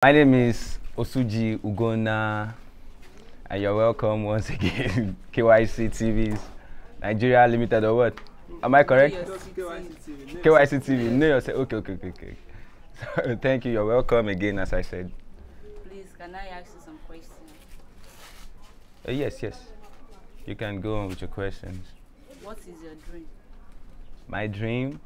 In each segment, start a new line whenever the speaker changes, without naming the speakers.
My name is Osuji Ugona, and you're welcome once again. KYC TV's Nigeria Limited or what? Am I correct? KYC TV. Know yourself. Okay. So, thank you. You're welcome again, as I said.
Please, can I ask you some questions?
Yes. You can go on with your questions.
What is your dream?
My dream?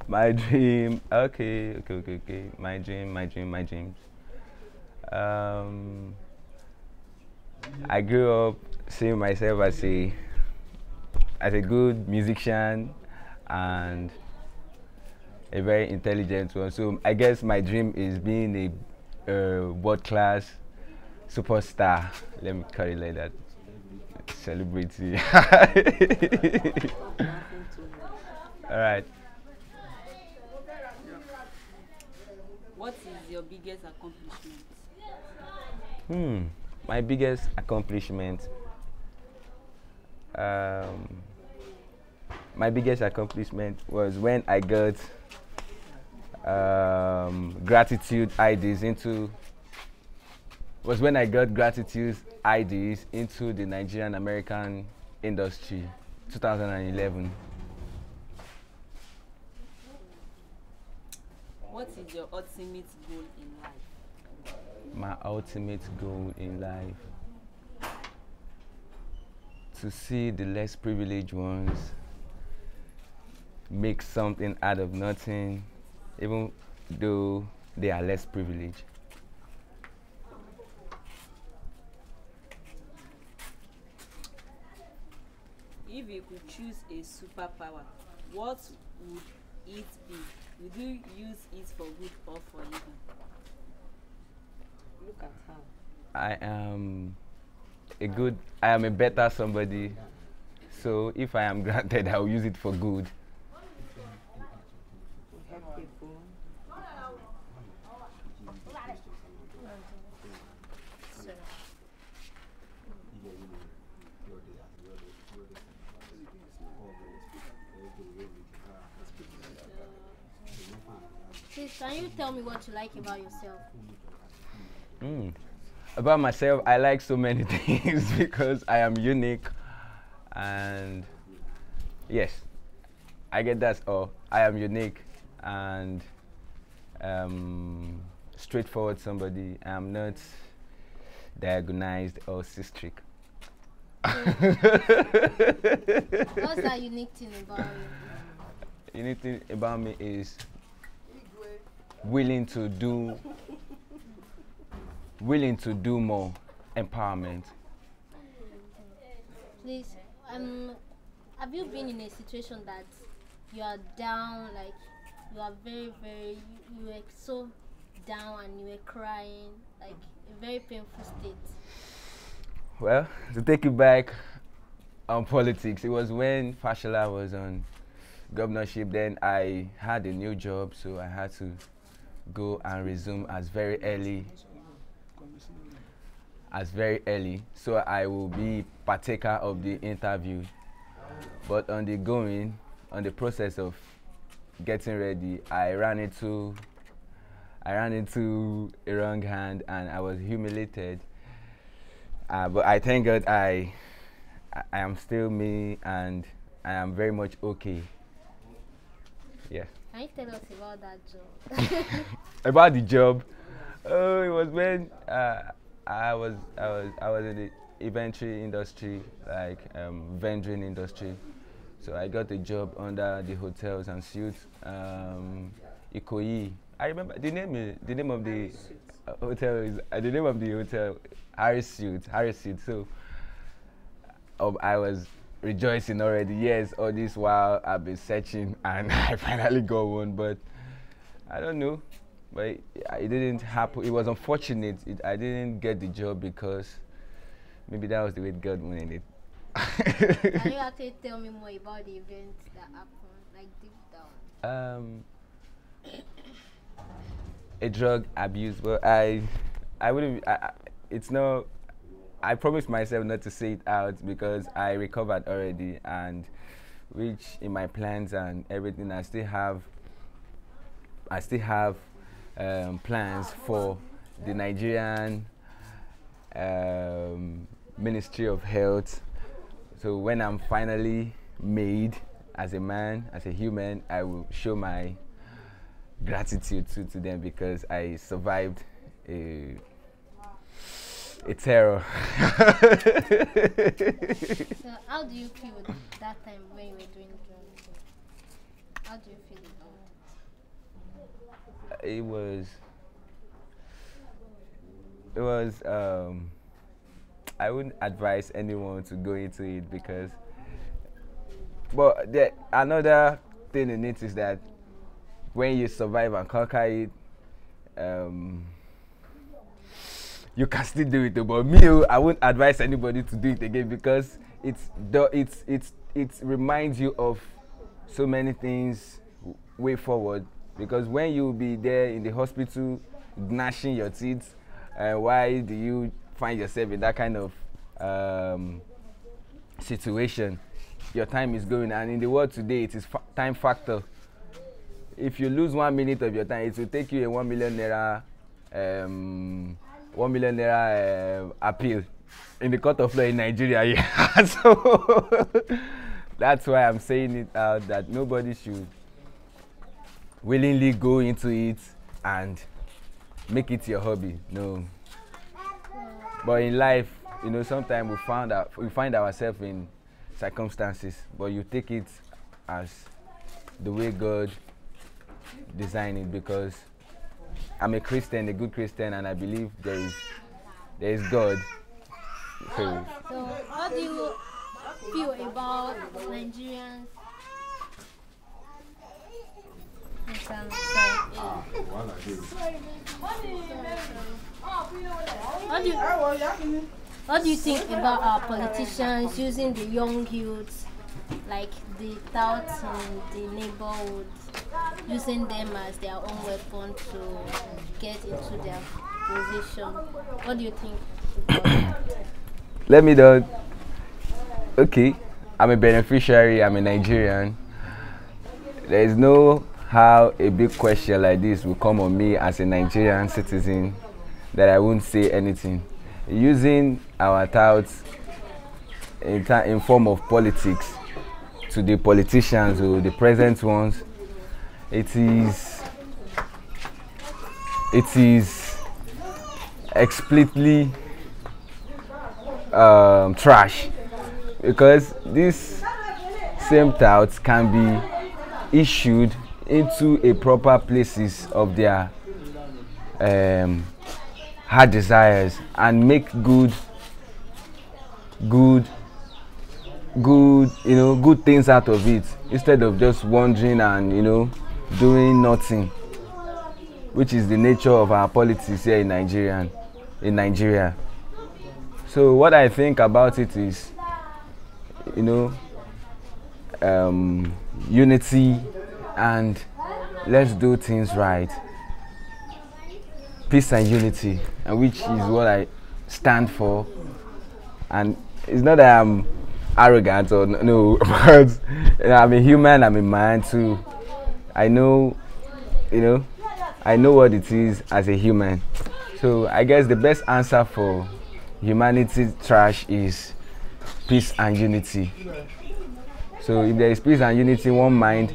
My dream. Okay. My dreams. I grew up seeing myself as a good musician and a very intelligent one. So I guess my dream is being a world-class superstar. Let me call it like that. Celebrity. All right.
What is your biggest accomplishment?
My biggest accomplishment. My biggest accomplishment was when I got gratitude IDs into. Was when I got gratitude IDs into the Nigerian American industry, 2011.
What is your ultimate goal in life?
My ultimate goal in life, to see the less privileged ones make something out of nothing, even though they are less privileged.
If you could choose a superpower, what would it be? Would you use it for good or for evil? Look at how.
I am a better somebody. So if I am granted, I will use it for good.
Help people.
Please, can you tell me what you like about yourself?
About myself, I like so many things because I am unique, and yes, I get that's all. I am unique and straightforward somebody. I am not diagonized or cystic.
What's that unique thing about you?
Unique thing about me is willing to do more, empowerment.
Please, have you been in a situation that you are down, like you are you were so down and you were crying, like a very painful state?
Well, to take it back on politics, it was when Fashola was on governorship. Then I had a new job, so I had to go and resume as very early. So I will be partaker of the interview. But on the process of getting ready, I ran into a wrong hand and I was humiliated. But I thank God I am still me and I am very much okay. Yeah.
Can you tell us about that job?
About the job, oh, it was when I was in the inventory industry, like vendoring industry. So I got a job under the hotels and suites, Ikoyi. I remember the name of the hotel is the name of the hotel, Harris Suite. So I was rejoicing already. Yes, all this while I've been searching and I finally got one, but I don't know. But it didn't happen. It was unfortunate. I didn't get the job because maybe that was the way God wanted it.
Can you actually tell me more about the event that happened, like deep down?
A drug abuse. Well, I wouldn't. It's no. I promised myself not to say it out because I recovered already, and which in my plans and everything, I still have plans for the Nigerian Ministry of Health. So when I'm finally made as a man, as a human, I will show my gratitude to them because I survived a terror.
So how do you feel that time when you were doing drugs? How do you feel about it?
It was I wouldn't advise anyone to go into it because, but another thing in it is that when you survive and conquer it, you can still do it. But me, I wouldn't advise anybody to do it again because it reminds you of so many things way forward. Because when you be there in the hospital gnashing your teeth, why do you find yourself in that kind of situation? Your time is going, and in the world today, it is time factor. If you lose 1 minute of your time, it will take you a 1 million naira, 1 million naira appeal in the court of law in Nigeria. Yeah. So that's why I'm saying it out that nobody should willingly go into it and make it your hobby. No. But in life, you know, sometimes we find ourselves in circumstances, but you take it as the way God designed it, because I'm a Christian, a good Christian, and I believe there is God. So
how do you feel about Nigerians? What do you think about our politicians using the young youths, like the touts in the neighborhood, using them as their own weapon to get into their position? What do you think about that?
Let me know. Okay, I'm a beneficiary, I'm a Nigerian. There is no how a big question like this will come on me as a Nigerian citizen that I won't say anything. Using our touts in form of politics to the politicians or the present ones, it is explicitly trash, because these same touts can be issued into a proper places of their heart desires and make good things out of it, instead of just wandering and doing nothing, which is the nature of our politics here in Nigeria. So what I think about it is, unity, and let's do things right. Peace and unity, and which is what I stand for. And it's not that I'm arrogant or no, but I'm a human, I'm a man too. I know what it is as a human. So I guess the best answer for humanity's trash is peace and unity. So if there is peace and unity, one mind,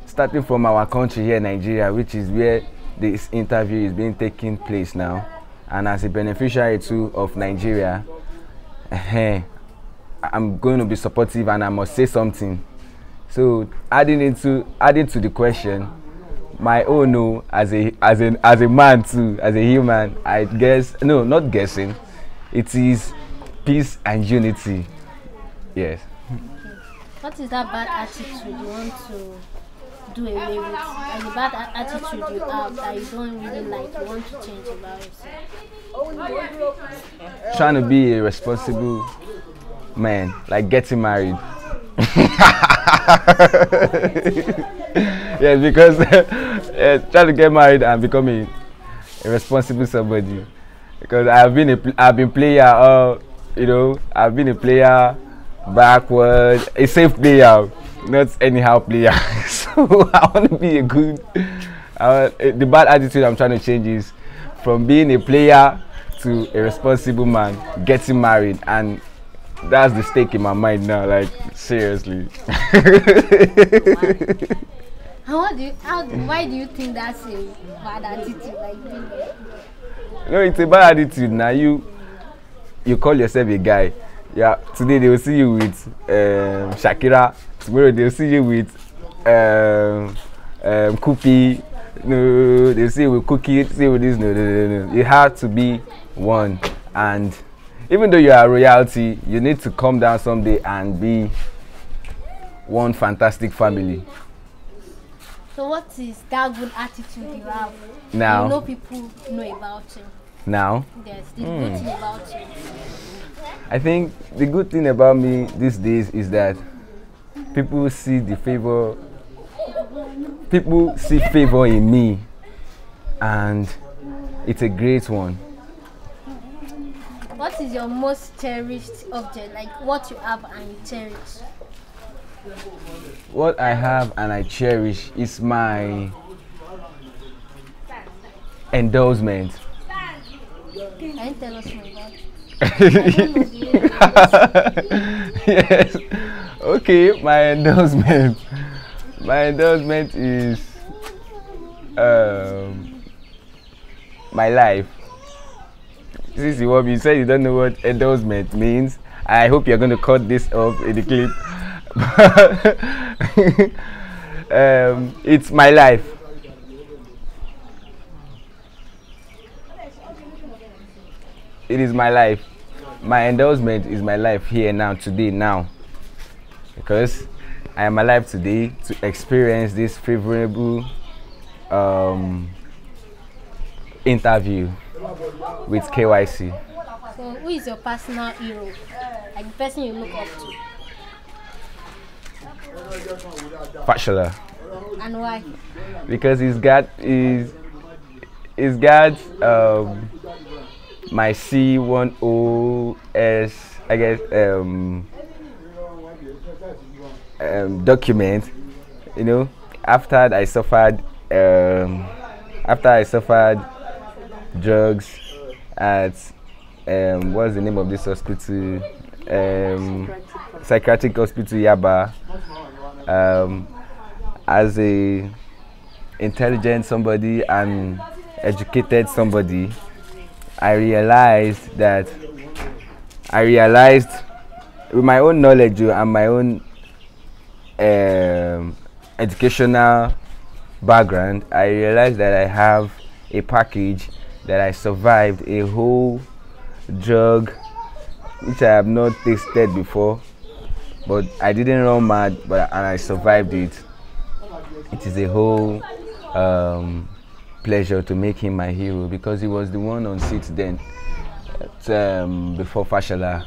starting from our country here, Nigeria, which is where this interview is being taking place now, and as a beneficiary too of Nigeria, I'm going to be supportive and I must say something. So adding to the question, my own no, as a man too, as a human, I guess, no, not guessing, it is peace and unity. Yes.
What is that bad attitude you want to do away with? Like the bad attitude you have that you don't really like, you want to change about yourself?
Trying to be a responsible man, like getting married. Yes, because trying to get married and becoming a responsible somebody. Because I've been player, I've been a player backward, a safe player, not anyhow player. So I want to be a good The bad attitude I'm trying to change is from being a player to a responsible man, getting married, and that's the stake in my mind now. Like seriously.
Why do you think that's a bad attitude? Like,
No, it's a bad attitude. Now you call yourself a guy. Yeah, today they will see you with Shakira. Tomorrow they will see you with Kupi. No, they will see you with Cookie. See you with this. No. You have to be one. And even though you are royalty, you need to come down someday and be one fantastic family.
so what is that good attitude you have?
Now.
You know people know about you.
Now.
Yes, the good thing about you.
I think the good thing about me these days is that people see favor in me, and it's a great one.
What is your most cherished object? Like what you have and you cherish?
What I have and I cherish is my endorsement.
Can you tell us more about it?
Yes. Okay, my endorsement. My endorsement is my life. Since you said you don't know what endorsement means, I hope you're going to cut this off in the clip. It's my life. It is my life. My endorsement is my life here now, today, now. Because I am alive today to experience this favorable interview with KYC.
So who is your personal hero? Like the person you look up to?
Fashola.
And why?
Because he's got my C10S, I guess, document. You know, after I suffered drugs at what's the name of this hospital? Psychiatric hospital Yaba. As a intelligent somebody and educated somebody, I realized with my own knowledge and my own educational background, I realized that I have a package, that I survived a whole drug which I have not tasted before, but I didn't run mad, and I survived it. It is a whole pleasure to make him my hero, because he was the one on seat then, before Fashola.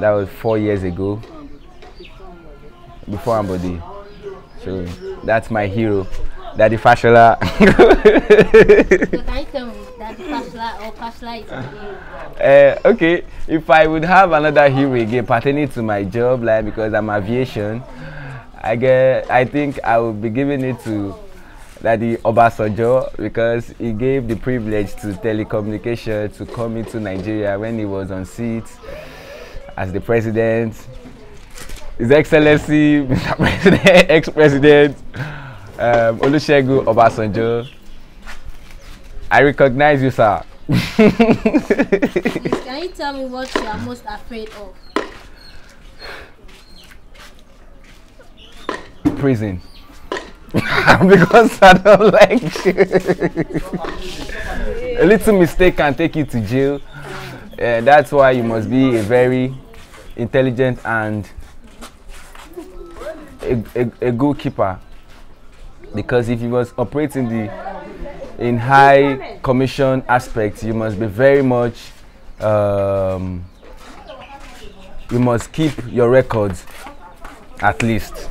That was 4 years ago, before Ambody. So that's my hero, Daddy Fashola.
So can you tell me Daddy Fashola or Fashola is your hero?
Okay, if I would have another hero again pertaining to my job, like because I'm aviation, I think I would be giving it to Daddy Obasanjo, because he gave the privilege to telecommunication to come into Nigeria when he was on seat as the president. His Excellency, Mr. President, ex-president, Olusegun Obasanjo. I recognize you, sir.
Can you tell me what you are most afraid of?
Prison. Because I don't like you. A little mistake can take you to jail. That's why you must be a very intelligent and a goalkeeper. Because if you must operate in high commission aspects, you must be very much you must keep your records at least.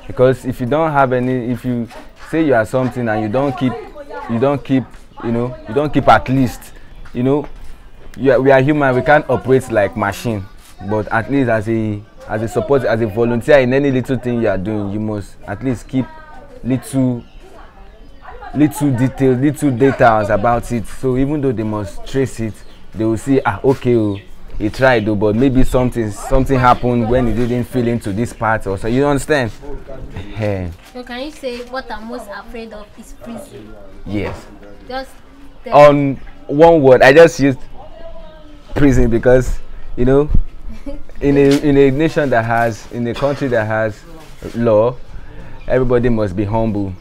Because if you don't have any, if you say you are something and you don't keep at least, we are human, we can't operate like machine, but at least as a support, as a volunteer in any little thing you are doing, you must at least keep little little details, little details about it. So even though they must trace it, they will see, okay, oh, he tried though, but maybe something happened when he didn't feel into this part or so. You understand? Yeah.
So can you say what I'm most afraid of is prison?
Yes.
Just
on one word, I just used prison because, you know, in a nation that has, in a country that has law, everybody must be humble.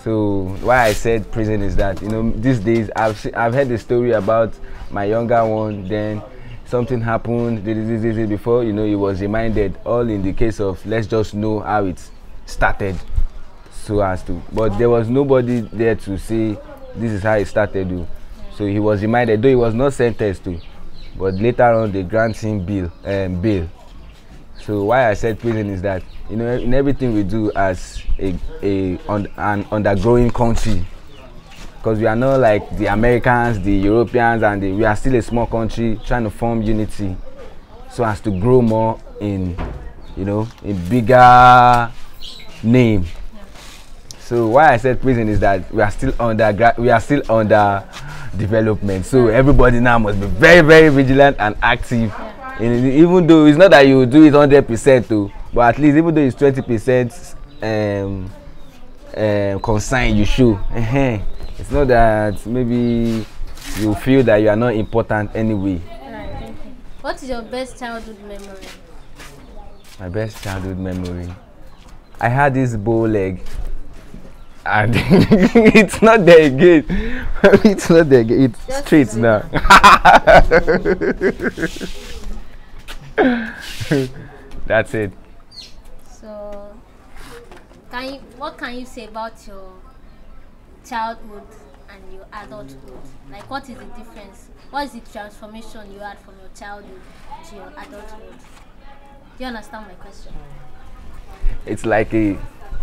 So why I said prison is that, you know, these days I've heard the story about my younger one. Then something happened before, you know, he was reminded. All in the case of, let's just know how it started, so as to. But there was nobody there to say this is how it started. Though. So he was reminded, though he was not sentenced to, but later on they grant him bail. So why I said prison is that, you know, in everything we do as an undergrowing country, because we are not like the Americans, the Europeans, and we are still a small country trying to form unity, so as to grow more in, you know, a bigger name. So why I said prison is that we are still under development. So everybody now must be very, very vigilant and active. Even though it's not that you do it 100% too, but at least even though it's 20% consign, you should. It's not that maybe you feel that you are not important anyway.
Alright, thank you. What is your best childhood memory?
My best childhood memory, I had this bow leg, and it's not there again. It's not there again. It's just straight now. That's it.
So, what can you say about your childhood and your adulthood? Like, what is the difference? What is the transformation you had from your childhood to your adulthood? Do you understand my question?
It's like a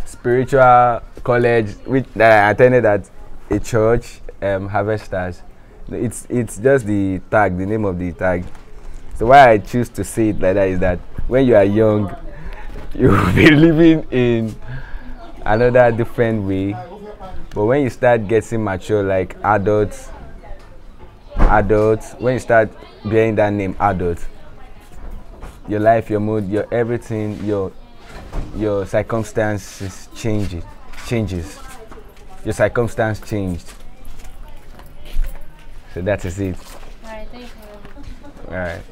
spiritual college that I attended at a church, Harvesters. It's just the tag, the name of the tag. So why I choose to say it like that is that when you are young, you will be living in another different way. But when you start getting mature, like adults, when you start bearing that name adult, your life, your mood, your everything, your circumstances changes. Your circumstance changed. So that is it.
Alright, thank you.
Alright.